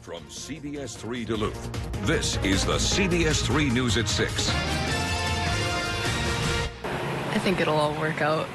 From CBS3 Duluth, this is the CBS3 News at 6. I think it'll all work out.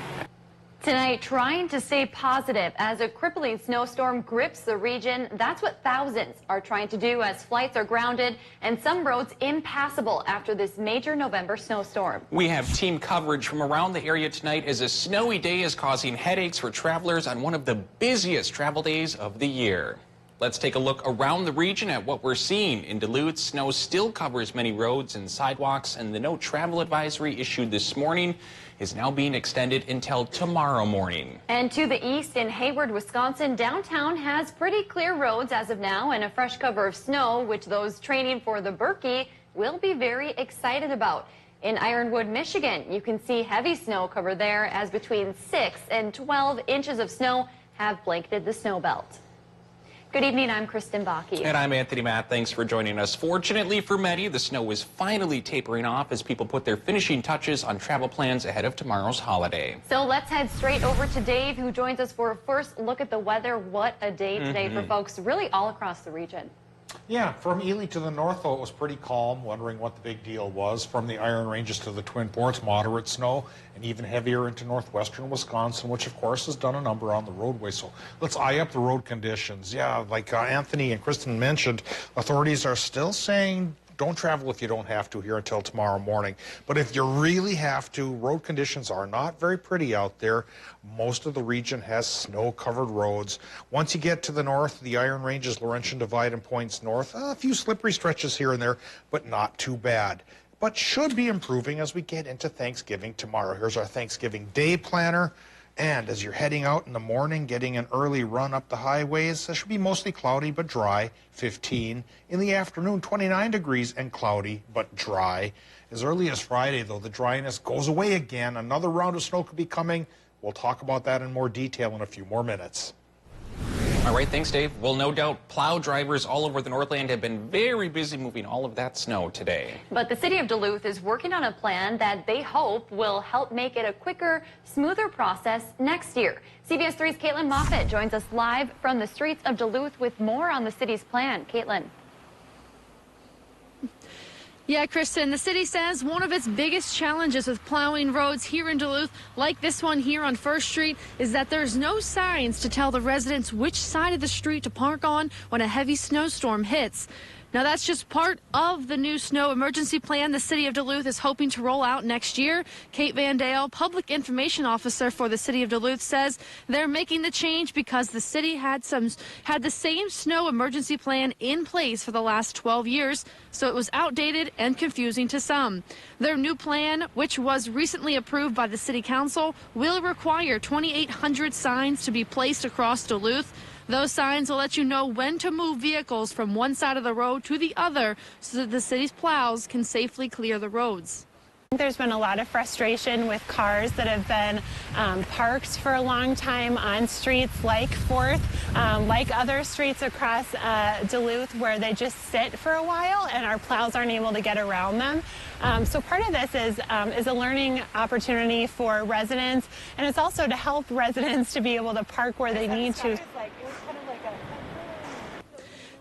Tonight, trying to stay positive as a crippling snowstorm grips the region. That's what thousands are trying to do as flights are grounded and some roads impassable after this major November snowstorm. We have team coverage from around the area tonight as a snowy day is causing headaches for travelers on one of the busiest travel days of the year. Let's take a look around the region at what we're seeing. In Duluth, snow still covers many roads and sidewalks, and the no travel advisory issued this morning is now being extended until tomorrow morning. And to the east in Hayward, Wisconsin, downtown has pretty clear roads as of now and a fresh cover of snow, which those training for the Berkey will be very excited about. In Ironwood, Michigan, you can see heavy snow cover there as between 6 and 12 inches of snow have blanketed the snow belt. Good evening, I'm Kristen Bakke. And I'm Anthony Matt. Thanks for joining us. Fortunately for many, the snow is finally tapering off as people put their finishing touches on travel plans ahead of tomorrow's holiday. So let's head straight over to Dave, who joins us for a first look at the weather. What a day today for folks really all across the region. Yeah, from Ely to the north, though, it was pretty calm, wondering what the big deal was. From the Iron Ranges to the Twin Ports, moderate snow, and even heavier into northwestern Wisconsin, which, of course, has done a number on the roadway. So let's eye up the road conditions. Yeah, like Anthony and Kristen mentioned, authorities are still saying don't travel if you don't have to here until tomorrow morning. But if you really have to, road conditions are not very pretty out there. Most of the region has snow-covered roads. Once you get to the north, the Iron Ranges, Laurentian Divide, and points north, a few slippery stretches here and there, but not too bad. But should be improving as we get into Thanksgiving tomorrow. Here's our Thanksgiving Day planner. And as you're heading out in the morning, getting an early run up the highways, it should be mostly cloudy but dry, 15. In the afternoon, 29 degrees and cloudy but dry. As early as Friday, though, the dryness goes away again. Another round of snow could be coming. We'll talk about that in more detail in a few more minutes. All right, thanks, Dave. Well, no doubt, plow drivers all over the Northland have been very busy moving all of that snow today. But the city of Duluth is working on a plan that they hope will help make it a quicker, smoother process next year. CBS 3's Caitlin Moffett joins us live from the streets of Duluth with more on the city's plan. Caitlin. Yeah, Kristen, the city says one of its biggest challenges with plowing roads here in Duluth, like this one here on First Street, is that there's no signs to tell the residents which side of the street to park on when a heavy snowstorm hits. Now, that's just part of the new snow emergency plan the city of Duluth is hoping to roll out next year. Kate Van Dale, public information officer for the city of Duluth, says they're making the change because the city had the same snow emergency plan in place for the last 12 years, so it was outdated and confusing to some. Their new plan, which was recently approved by the city council, will require 2,800 signs to be placed across Duluth. Those signs will let you know when to move vehicles from one side of the road to the other so that the city's plows can safely clear the roads. There's been a lot of frustration with cars that have been parked for a long time on streets like 4th, like other streets across Duluth where they just sit for a while and our plows aren't able to get around them. So part of this is a learning opportunity for residents, and it's also to help residents to be able to park where they need to.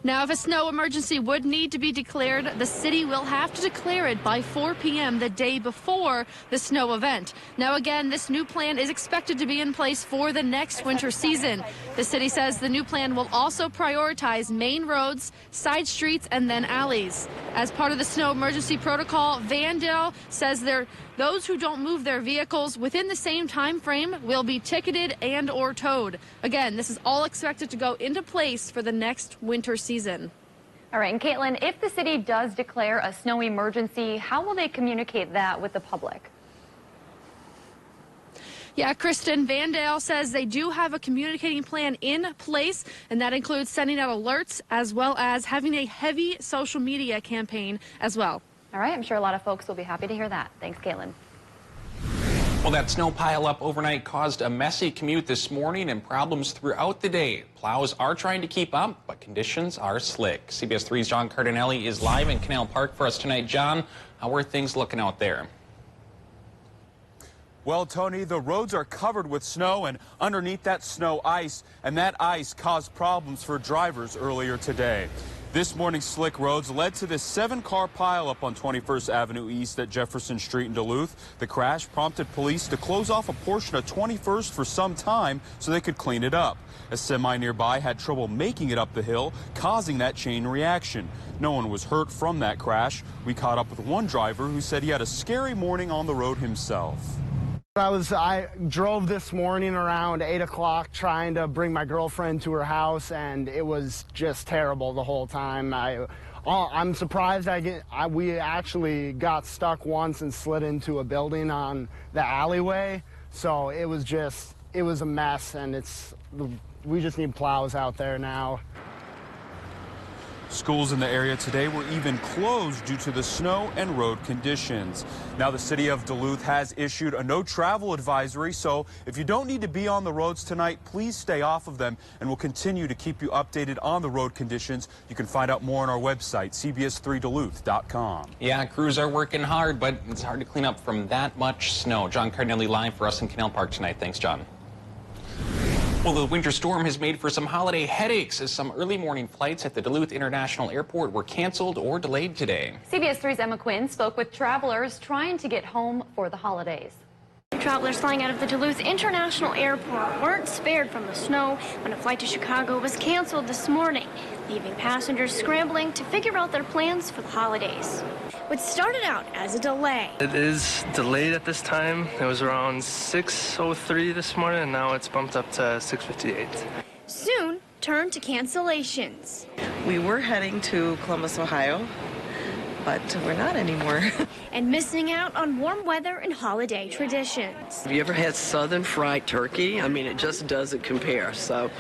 Now, if a snow emergency would need to be declared, the city will have to declare it by 4 p.m. the day before the snow event. Now, again, this new plan is expected to be in place for the next winter season. The city says the new plan will also prioritize main roads, side streets, and then alleys. As part of the snow emergency protocol, Van Dale says those who don't move their vehicles within the same time frame will be ticketed and or towed. Again, this is all expected to go into place for the next winter season. All right, and Caitlin, if the city does declare a snow emergency, how will they communicate that with the public? Yeah, Kristen, Van Dale says they do have a communicating plan in place, and that includes sending out alerts as well as having a heavy social media campaign as well. All right, I'm sure a lot of folks will be happy to hear that. Thanks, Caitlin. Well, that snow pileup overnight caused a messy commute this morning and problems throughout the day. Plows are trying to keep up, but conditions are slick. CBS 3's John Cardinelli is live in Canal Park for us tonight. John, how are things looking out there? Well, Tony, the roads are covered with snow and underneath that snow ice, and that ice caused problems for drivers earlier today. This morning's slick roads led to this 7-car pileup on 21st Avenue East at Jefferson Street in Duluth. The crash prompted police to close off a portion of 21st for some time so they could clean it up. A semi nearby had trouble making it up the hill, causing that chain reaction. No one was hurt from that crash. We caught up with one driver who said he had a scary morning on the road himself. I drove this morning around 8 o'clock trying to bring my girlfriend to her house, and it was just terrible the whole time. I'm surprised we actually got stuck once and slid into a building on the alleyway. So it was a mess, and we just need plows out there now. Schools in the area today were even closed due to the snow and road conditions. Now the city of Duluth has issued a no travel advisory, so if you don't need to be on the roads tonight, please stay off of them, and we'll continue to keep you updated on the road conditions. You can find out more on our website, CBS3Duluth.com. Yeah, crews are working hard, but it's hard to clean up from that much snow. John Cardinelli live for us in Canal Park tonight. Thanks, John. Well, the winter storm has made for some holiday headaches as some early morning flights at the Duluth International Airport were canceled or delayed today. CBS 3's Emma Quinn spoke with travelers trying to get home for the holidays. Travelers flying out of the Duluth International Airport weren't spared from the snow when a flight to Chicago was canceled this morning, leaving passengers scrambling to figure out their plans for the holidays. What started out as a delay. It is delayed at this time. It was around 6:03 this morning, and now it's bumped up to 6:58. Soon turned to cancellations. We were heading to Columbus, Ohio, but we're not anymore. And missing out on warm weather and holiday traditions. Have you ever had Southern fried turkey? I mean, it just doesn't compare. So,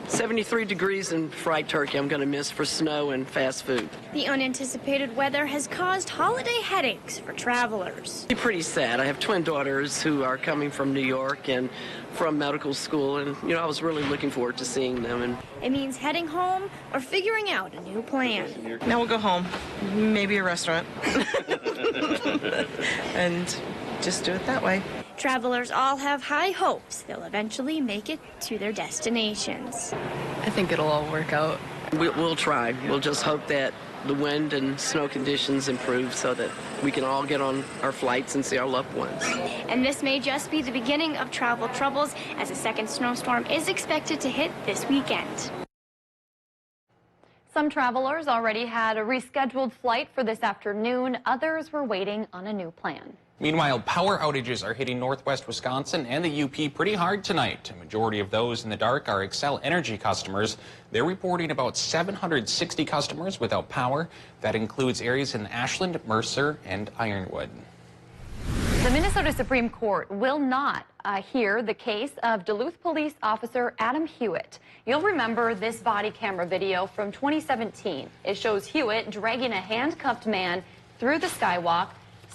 73 degrees and fried turkey I'm going to miss for snow and fast food. The unanticipated weather has caused holiday headaches for travelers. It's pretty sad. I have twin daughters who are coming from New York and from medical school, and I was really looking forward to seeing them. And it means heading home or figuring out a new plan. Now we'll go home, maybe a restaurant, and just do it that way. Travelers all have high hopes they'll eventually make it to their destinations. I think it'll all work out. We'll try. We'll just hope that the wind and snow conditions improve so that we can all get on our flights and see our loved ones. And this may just be the beginning of travel troubles, as a second snowstorm is expected to hit this weekend. Some travelers already had a rescheduled flight for this afternoon. Others were waiting on a new plan. Meanwhile, power outages are hitting northwest Wisconsin and the UP pretty hard tonight. A majority of those in the dark are Xcel Energy customers. They're reporting about 760 customers without power. That includes areas in Ashland, Mercer, and Ironwood. The Minnesota Supreme Court will not hear the case of Duluth police officer Adam Hewitt. You'll remember this body camera video from 2017. It shows Hewitt dragging a handcuffed man through the skywalk,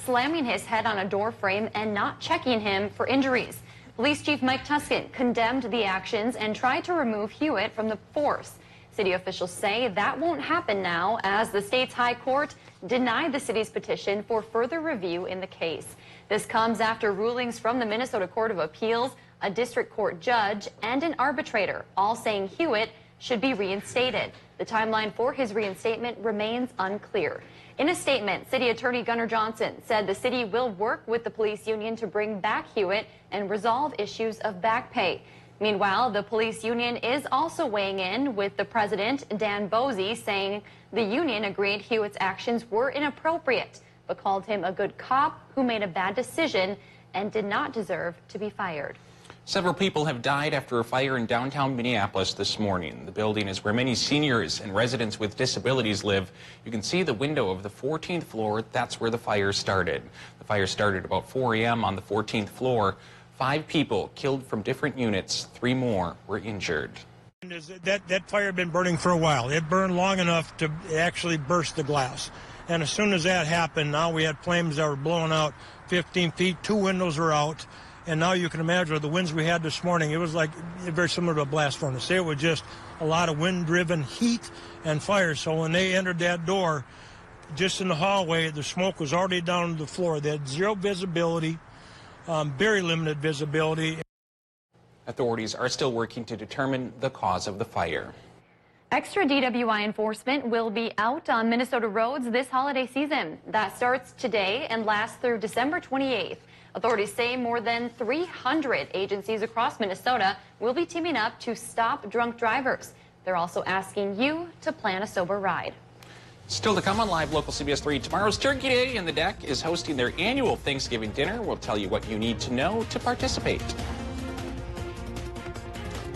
slamming his head on a door frame and not checking him for injuries. Police Chief Mike Tuskin condemned the actions and tried to remove Hewitt from the force. City officials say that won't happen now, as the state's high court denied the city's petition for further review in the case. This comes after rulings from the Minnesota Court of Appeals, a district court judge, and an arbitrator, all saying Hewitt should be reinstated. The timeline for his reinstatement remains unclear. In a statement, City Attorney Gunnar Johnson said the city will work with the police union to bring back Hewitt and resolve issues of back pay. Meanwhile, the police union is also weighing in, with the president, Dan Bosey, saying the union agreed Hewitt's actions were inappropriate, but called him a good cop who made a bad decision and did not deserve to be fired. Several people have died after a fire in downtown Minneapolis this morning. The building is where many seniors and residents with disabilities live. You can see the window of the 14th floor. That's where the fire started. The fire started about 4 a.m. on the 14th floor. 5 people killed from different units. 3 more were injured. That fire had been burning for a while. It burned long enough to actually burst the glass. And as soon as that happened, now we had flames that were blowing out 15 feet. 2 windows were out. And now you can imagine with the winds we had this morning, it was like very similar to a blast furnace. It was just a lot of wind-driven heat and fire. So when they entered that door, just in the hallway, the smoke was already down to the floor. They had zero visibility, very limited visibility. Authorities are still working to determine the cause of the fire. Extra DWI enforcement will be out on Minnesota roads this holiday season. That starts today and lasts through December 28th. Authorities say more than 300 agencies across Minnesota will be teaming up to stop drunk drivers. They're also asking you to plan a sober ride. Still to come on Live Local CBS 3, tomorrow's Turkey Day, and the Deck is hosting their annual Thanksgiving dinner. We'll tell you what you need to know to participate.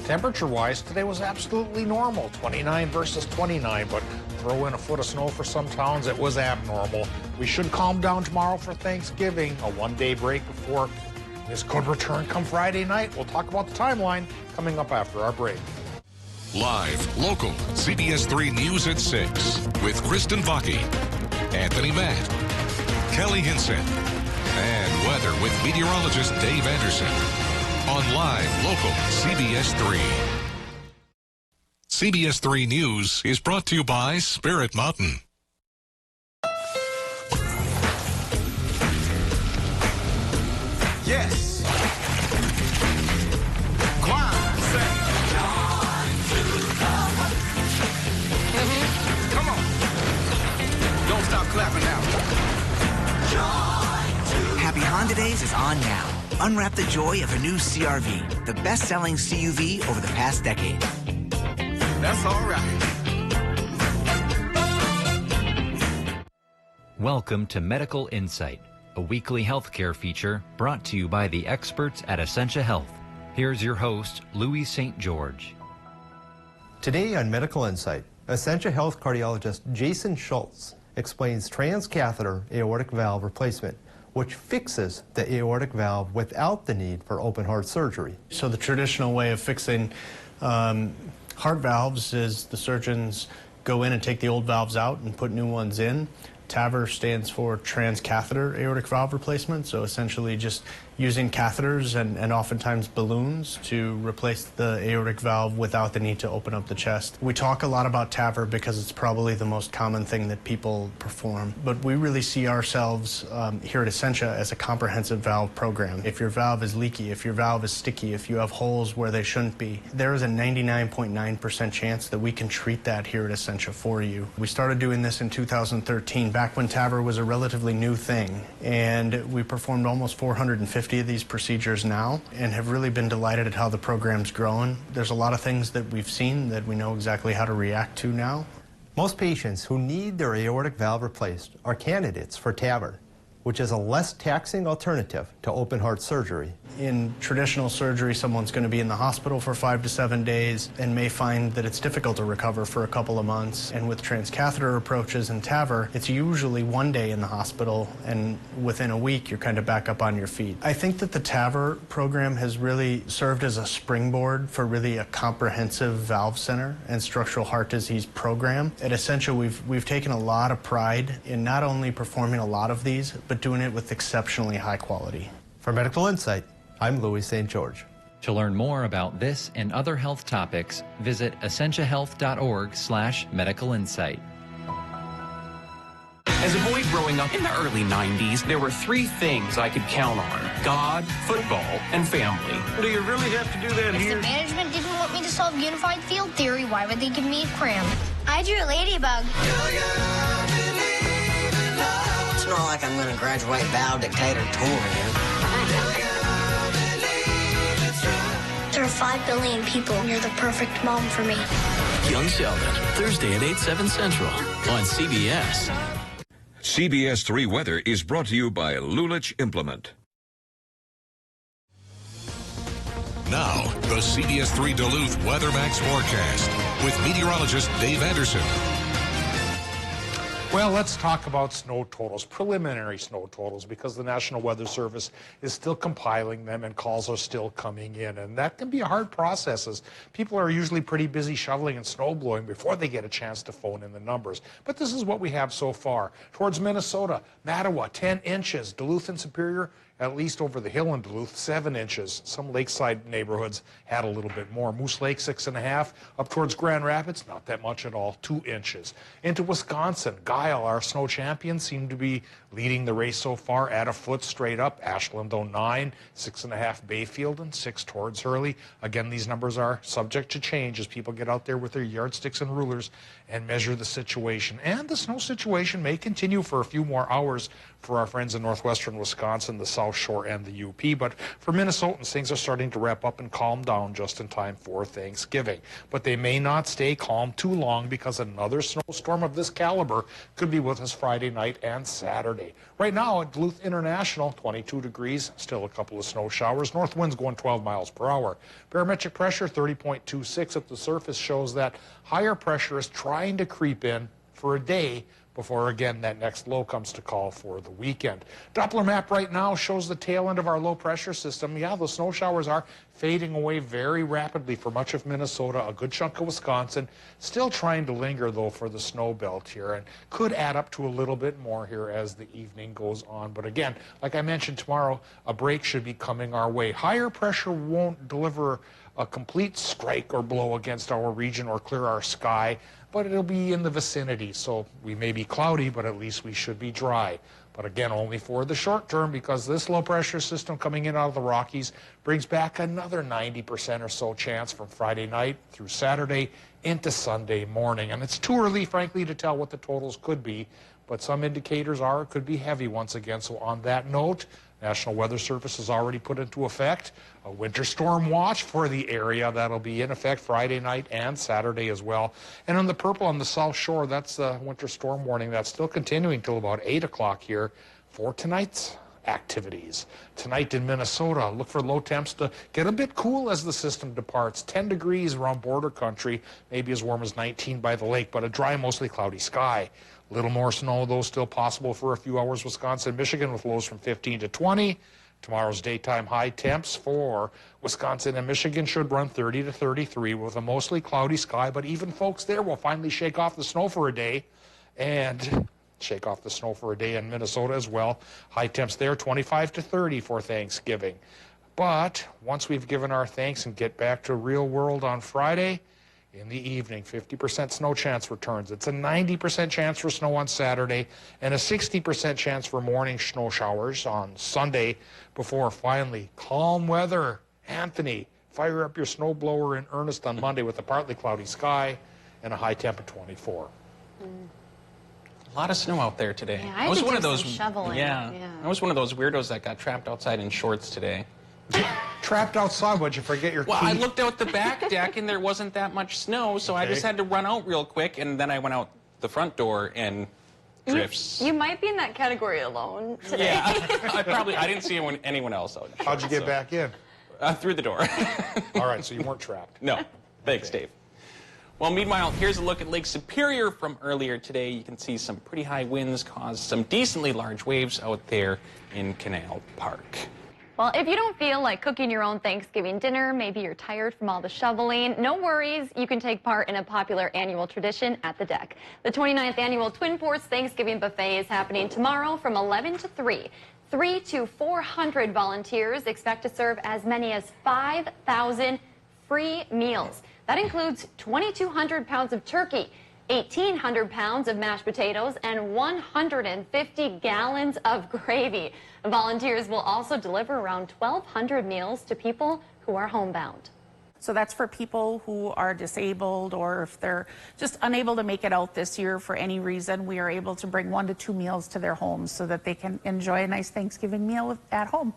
Temperature-wise, today was absolutely normal, 29 versus 29, but throw in a foot of snow for some towns, it was abnormal. We should calm down tomorrow for Thanksgiving, a one-day break before this could return come Friday night. We'll talk about the timeline coming up after our break. Live, local, CBS 3 News at 6 with Kristen Vaki, Anthony Matt, Kelly Hinson, and weather with meteorologist Dave Anderson on Live, local, CBS 3. CBS 3 News is brought to you by Spirit Mountain. Yes. Choir, sing. Come on. Don't stop clapping now. Happy Honda Days is on now. Unwrap the joy of a new CR-V, the best-selling CUV over the past decade. That's all right. Welcome to Medical Insight, a weekly healthcare feature brought to you by the experts at Essentia Health. Here's your host, Louis St. George. Today on Medical Insight, Essentia Health cardiologist Jason Schultz explains transcatheter aortic valve replacement, which fixes the aortic valve without the need for open heart surgery. So the traditional way of fixing heart valves is the surgeons go in and take the old valves out and put new ones in. TAVR stands for transcatheter aortic valve replacement, so essentially just using catheters and oftentimes balloons to replace the aortic valve without the need to open up the chest. We talk a lot about TAVR because it's probably the most common thing that people perform, but we really see ourselves here at Essentia as a comprehensive valve program. If your valve is leaky, if your valve is sticky, if you have holes where they shouldn't be, there is a 99.9% chance that we can treat that here at Essentia for you. We started doing this in 2013, back when TAVR was a relatively new thing, and we performed almost 450 of these procedures now and have really been delighted at how the program's grown. There's a lot of things that we've seen that we know exactly how to react to now. Most patients who need their aortic valve replaced are candidates for TAVR, which is a less taxing alternative to open heart surgery. In traditional surgery, someone's going to be in the hospital for 5 to 7 days and may find that it's difficult to recover for a couple of months. And with transcatheter approaches and TAVR, it's usually 1 day in the hospital, and within a week, you're kind of back up on your feet. I think that the TAVR program has really served as a springboard for really a comprehensive valve center and structural heart disease program. At Essentia, we've taken a lot of pride in not only performing a lot of these, but doing it with exceptionally high quality. For Medical Insight, I'm Louis St. George. To learn more about this and other health topics, visit essentiahealth.org/medical insight. As a boy growing up in the early 90s, there were 3 things I could count on: God, football, and family. Do you really have to do that here? If the management didn't want me to solve unified field theory, why would they give me a cram? I drew a ladybug. It's not like I'm going to graduate valedictorian. There are 5 billion people, and you're the perfect mom for me. Young Sheldon, Thursday at 8/7 Central on CBS. CBS 3 Weather is brought to you by Lulich Implement. Now, the CBS 3 Duluth WeatherMax forecast with meteorologist Dave Anderson. Well, let's talk about snow totals, preliminary snow totals, because the National Weather Service is still compiling them and calls are still coming in. And that can be a hard process, as people are usually pretty busy shoveling and snow blowing before they get a chance to phone in the numbers. But this is what we have so far. Towards Minnesota, Mattawa, 10 inches. Duluth and Superior at least over the hill in Duluth, 7 inches. Some lakeside neighborhoods had a little bit more. Moose Lake, 6.5. Up towards Grand Rapids, not that much at all, 2 inches. Into Wisconsin, Guile, our snow champion, seemed to be leading the race so far at a foot straight up. Ashland, 9, 6.5 Bayfield, and 6 towards Hurley. Again, these numbers are subject to change as people get out there with their yardsticks and rulers and measure the situation. And the snow situation may continue for a few more hours for our friends in northwestern Wisconsin, the South Shore, and the UP. But for Minnesotans, things are starting to wrap up and calm down just in time for Thanksgiving. But they may not stay calm too long because another snowstorm of this caliber could be with us Friday night and Saturday. Right now at Duluth International, 22 degrees, still a couple of snow showers. North winds going 12 miles per hour. Barometric pressure 30.26 at the surface shows that higher pressure is trying to creep in for a day before, again, that next low comes to call for the weekend. Doppler map right now shows the tail end of our low pressure system. Yeah, the snow showers are fading away very rapidly for much of Minnesota, a good chunk of Wisconsin, still trying to linger, though, for the snow belt here, and could add up to a little bit more here as the evening goes on. But again, like I mentioned, tomorrow, a break should be coming our way. Higher pressure won't deliver a complete strike or blow against our region or clear our sky, but it'll be in the vicinity, so we may be cloudy, but at least we should be dry. But again, only for the short term, because this low pressure system coming in out of the Rockies brings back another 90% or so chance from Friday night through Saturday into Sunday morning. And it's too early, frankly, to tell what the totals could be, but some indicators are it could be heavy once again. So on that note, National Weather Service has already put into effect a winter storm watch for the area. That'll be in effect Friday night and Saturday as well. And on the purple on the South Shore, that's the winter storm warning. That's still continuing till about 8 o'clock here for tonight's activities. Tonight in Minnesota, look for low temps to get a bit cool as the system departs. 10 degrees around border country, maybe as warm as 19 by the lake, but a dry, mostly cloudy sky. A little more snow, though, still possible for a few hours. Wisconsin, Michigan, with lows from 15 to 20. Tomorrow's daytime high temps for Wisconsin and Michigan should run 30 to 33 with a mostly cloudy sky. But even folks there will finally shake off the snow for a day and shake off the snow for a day in Minnesota as well. High temps there, 25 to 30 for Thanksgiving. But once we've given our thanks and get back to real world on Friday, in the evening, 50% snow chance returns. It's a 90% chance for snow on Saturday and a 60% chance for morning snow showers on Sunday before finally calm weather. Anthony, fire up your snowblower in earnest on Monday with a partly cloudy sky and a high temp of 24. A lot of snow out there today. Yeah, I was one of those shoveling. Yeah, I was one of those weirdos that got trapped outside in shorts today. Trapped outside? What'd you forget your key? Well, I looked out the back deck and there wasn't that much snow, so I just had to run out real quick, and then I went out the front door and drifts. You might be in that category alone today. Yeah, I didn't see anyone else out. How'd you get back in? Through the door. All right, so you weren't trapped. No. Thanks, Dave. Well, meanwhile, here's a look at Lake Superior from earlier today. You can see some pretty high winds caused some decently large waves out there in Canal Park. Well, if you don't feel like cooking your own Thanksgiving dinner, maybe you're tired from all the shoveling, no worries. You can take part in a popular annual tradition at the deck. The 29th annual Twin Ports Thanksgiving Buffet is happening tomorrow from 11 to 3. 300 to 400 volunteers expect to serve as many as 5,000 free meals. That includes 2,200 pounds of turkey, 1,800 pounds of mashed potatoes, and 150 gallons of gravy. Volunteers will also deliver around 1,200 meals to people who are homebound. So that's for people who are disabled, or if they're just unable to make it out this year for any reason, we are able to bring 1 to 2 meals to their homes so that they can enjoy a nice Thanksgiving meal at home.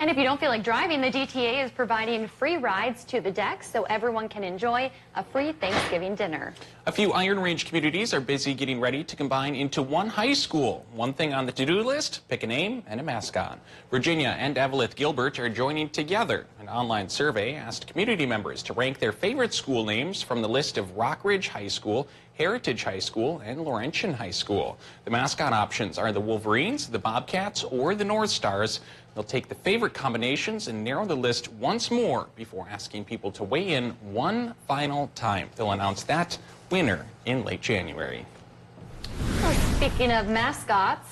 And if you don't feel like driving, the DTA is providing free rides to the deck so everyone can enjoy a free Thanksgiving dinner. A few Iron Range communities are busy getting ready to combine into one high school. One thing on the to-do list, pick a name and a mascot. Virginia and Evelyn Gilbert are joining together. An online survey asked community members to rank their favorite school names from the list of Rockridge High School, Heritage High School, and Laurentian High School. The mascot options are the Wolverines, the Bobcats, or the North Stars. They'll take the favorite combinations and narrow the list once more before asking people to weigh in one final time. They'll announce that winner in late January. Speaking of mascots,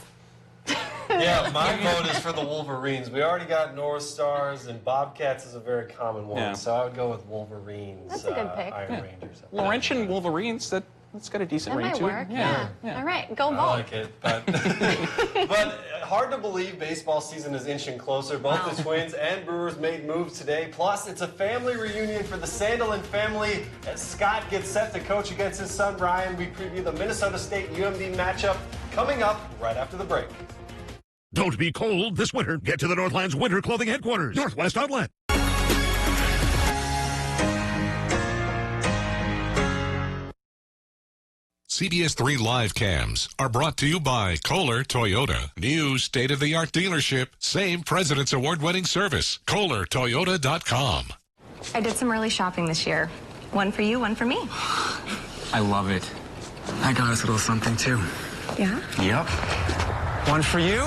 Yeah, my vote is for the Wolverines. We already got North Stars, and Bobcats is a very common one, so I would go with Wolverines. That's a good pick. Iron Rangers. Laurentian Wolverines, that's got a decent That ring might too. work, yeah. All right, go I Vols. like it, but hard to believe baseball season is inching closer. Both the Twins and Brewers made moves today. Plus, it's a family reunion for the Sandelin family as Scott gets set to coach against his son Ryan. We preview the Minnesota State UMD matchup coming up right after the break. Don't be cold this winter. Get to the Northland's winter clothing headquarters, Northwest Outlet. CBS3 live cams are brought to you by Kohler Toyota. New state-of-the-art dealership. Same President's Award-winning service. KohlerToyota.com. I did some early shopping this year. One for you, one for me. I love it. I got us a little something too. Yeah? Yep. One for you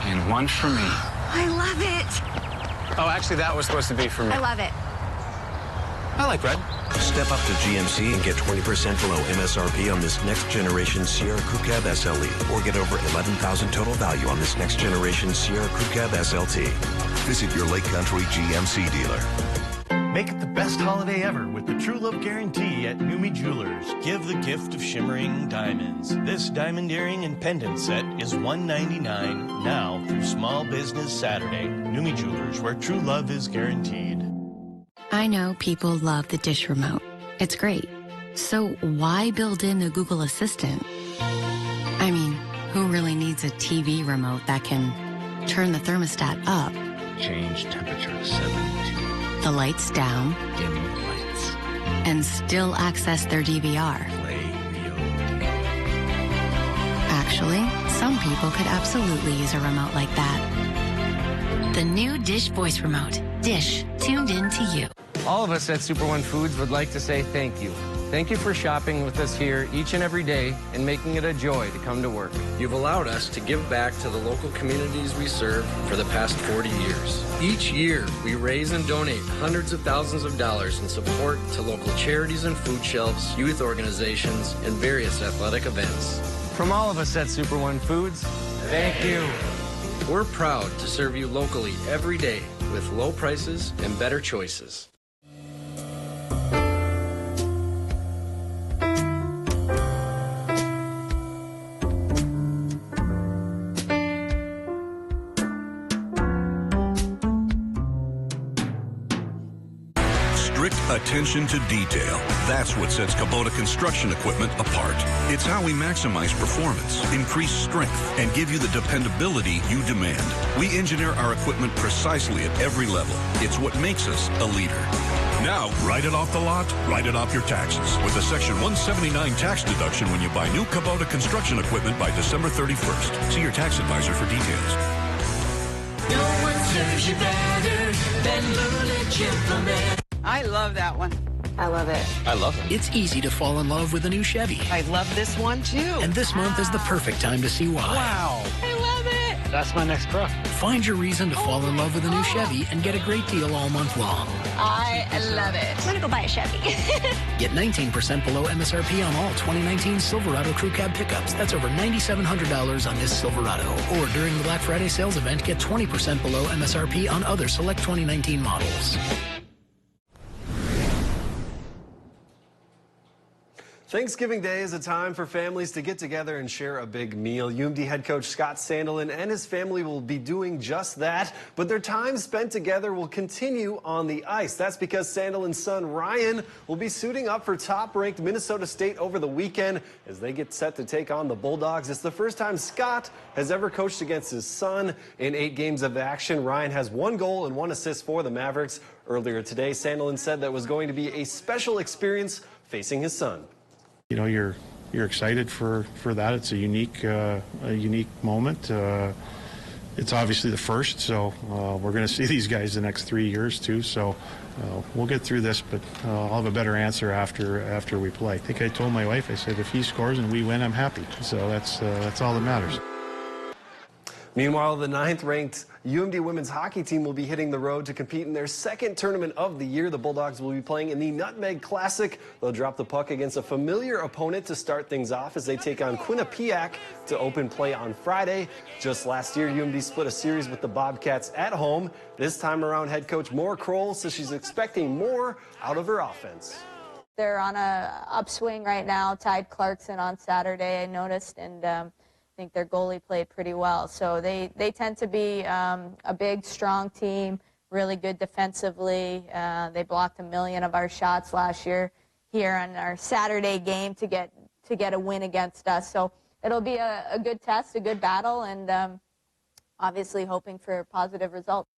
and one for me. I love it. Oh, actually, that was supposed to be for me. I love it. I like red. Step up to GMC and get 20% below MSRP on this next generation Sierra Crew Cab SLE, or get over $11,000 total value on this next generation Sierra Crew Cab SLT. Visit your Lake Country GMC dealer. Make it the best holiday ever with the True Love Guarantee at Numi Jewelers. Give the gift of shimmering diamonds. This diamond earring and pendant set is $199 now through Small Business Saturday. Numi Jewelers, where true love is guaranteed. I know people love the dish remote. It's great. So why build in the Google Assistant? I mean, who really needs a TV remote that can turn the thermostat up, Change temperature to 72. the lights down, Dim lights. and still access their DVR? Play Rio. Actually, some people could absolutely use a remote like that. The new Dish Voice Remote. Dish, tuned in to you. All of us at Super One Foods would like to say thank you. Thank you for shopping with us here each and every day and making it a joy to come to work. You've allowed us to give back to the local communities we serve for the past 40 years. Each year, we raise and donate hundreds of thousands of dollars in support to local charities and food shelves, youth organizations, and various athletic events. From all of us at Super One Foods, thank you. We're proud to serve you locally every day with low prices and better choices. Attention to detail. That's what sets Kubota construction equipment apart. It's how we maximize performance, increase strength, and give you the dependability you demand. We engineer our equipment precisely at every level. It's what makes us a leader. Now, write it off the lot, write it off your taxes with a Section 179 tax deduction when you buy new Kubota construction equipment by December 31st. See your tax advisor for details. No one serves you better than Lula Gentleman. I love that one. I love it. I love it. It's easy to fall in love with a new Chevy. I love this one too. And this month is the perfect time to see why. Wow. I love it. That's my next truck. Find your reason to fall in love with a new Chevy and get a great deal all month long. I love it. I'm gonna go buy a Chevy. Get 19% below MSRP on all 2019 Silverado Crew Cab pickups. That's over $9,700 on this Silverado. Or during the Black Friday sales event, get 20% below MSRP on other select 2019 models. Thanksgiving Day is a time for families to get together and share a big meal. UMD head coach Scott Sandelin and his family will be doing just that, but their time spent together will continue on the ice. That's because Sandelin's son Ryan will be suiting up for top-ranked Minnesota State over the weekend as they get set to take on the Bulldogs. It's the first time Scott has ever coached against his son in 8 games of action. Ryan has 1 goal and 1 assist for the Mavericks. Earlier today, Sandelin said that was going to be a special experience facing his son. You know, you're excited for that. It's a unique moment. It's obviously the first, so we're going to see these guys the next 3 years too. So we'll get through this, but I'll have a better answer after we play. I think I told my wife, I said, if he scores and we win, I'm happy. So that's all that matters. Meanwhile, the 9th-ranked UMD women's hockey team will be hitting the road to compete in their second tournament of the year. The Bulldogs will be playing in the Nutmeg Classic. They'll drop the puck against a familiar opponent to start things off as they take on Quinnipiac to open play on Friday. Just last year, UMD split a series with the Bobcats at home. This time around, head coach Maura Kroll says she's expecting more out of her offense. They're on a upswing right now. Tied Clarkson on Saturday, I noticed, and I think their goalie played pretty well. So they tend to be a big, strong team, really good defensively. They blocked 1 million of our shots last year here on our Saturday game to get a win against us. So it'll be a good test, a good battle, and obviously hoping for positive results.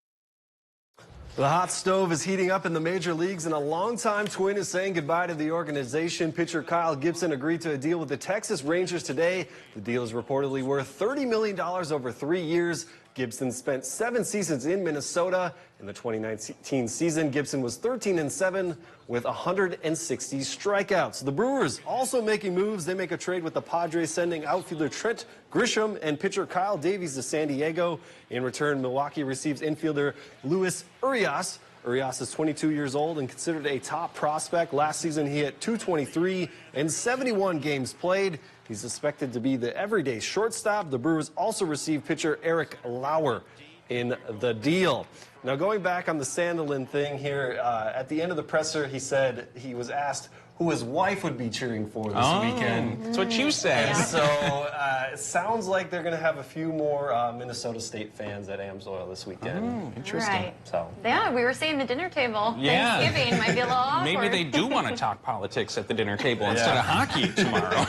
The hot stove is heating up in the major leagues, and a longtime Twin is saying goodbye to the organization. Pitcher Kyle Gibson agreed to a deal with the Texas Rangers today. The deal is reportedly worth $30 million over 3 years. Gibson spent 7 seasons in Minnesota. In the 2019 season, Gibson was 13-7 with 160 strikeouts. The Brewers also making moves. They make a trade with the Padres, sending outfielder Trent Grisham and pitcher Kyle Davies to San Diego. In return, Milwaukee receives infielder Luis Urias. Urias is 22 years old and considered a top prospect. Last season, he hit .223 in 71 games played. He's expected to be the everyday shortstop. The Brewers also received pitcher Eric Lauer in the deal. Now, going back on the Sandelin thing here, at the end of the presser, he said he was asked who his wife would be cheering for this weekend. That's what you said. And so it sounds like they're going to have a few more Minnesota State fans at Amsoil this weekend. Interesting. Right. So. Yeah, we were saying the dinner table. Yeah. Thanksgiving might be a little awkward. Maybe they do want to talk politics at the dinner table instead of hockey tomorrow.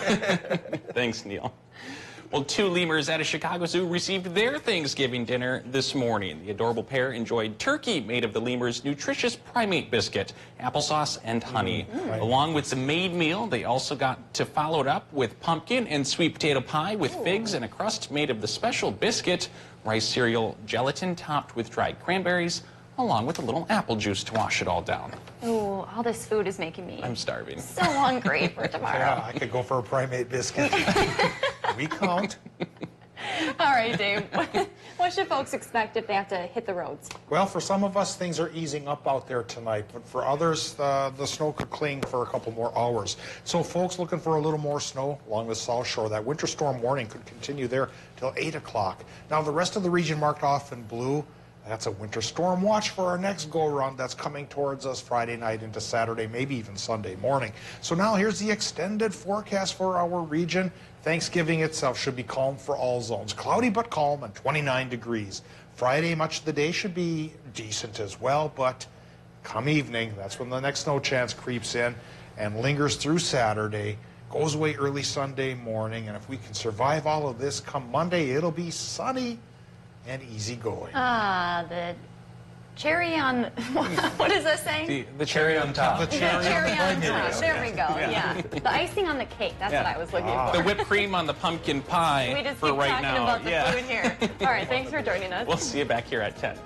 Thanks, Neil. Well, 2 lemurs at a Chicago zoo received their Thanksgiving dinner this morning. The adorable pair enjoyed turkey made of the lemurs' nutritious primate biscuit, applesauce, and honey. Along with the made meal, they also got to follow it up with pumpkin and sweet potato pie with figs and a crust made of the special biscuit, rice cereal, gelatin topped with dried cranberries, along with a little apple juice to wash it all down. Ooh, all this food is making me I'm starving. so hungry for tomorrow. Yeah, I could go for a primate biscuit. We count. All right, Dave. What should folks expect if they have to hit the roads? Well, for some of us, things are easing up out there tonight, but for others, the snow could cling for a couple more hours. So folks looking for a little more snow along the South Shore, that winter storm warning could continue there till 8 o'clock. Now, the rest of the region marked off in blue, that's a winter storm watch for our next go-around that's coming towards us Friday night into Saturday, maybe even Sunday morning. So now here's the extended forecast for our region. Thanksgiving itself should be calm for all zones. Cloudy but calm and 29 degrees. Friday, much of the day should be decent as well, but come evening, that's when the next snow chance creeps in and lingers through Saturday, goes away early Sunday morning, and if we can survive all of this, come Monday, it'll be sunny and easy going. The cherry on, what is that saying? The cherry on top. The cherry on top. There we go. Yeah. The icing on the cake. That's what I was looking for. The whipped cream on the pumpkin pie We just for keep right talking now. about the food here. All right. Thanks for joining us. We'll see you back here at 10.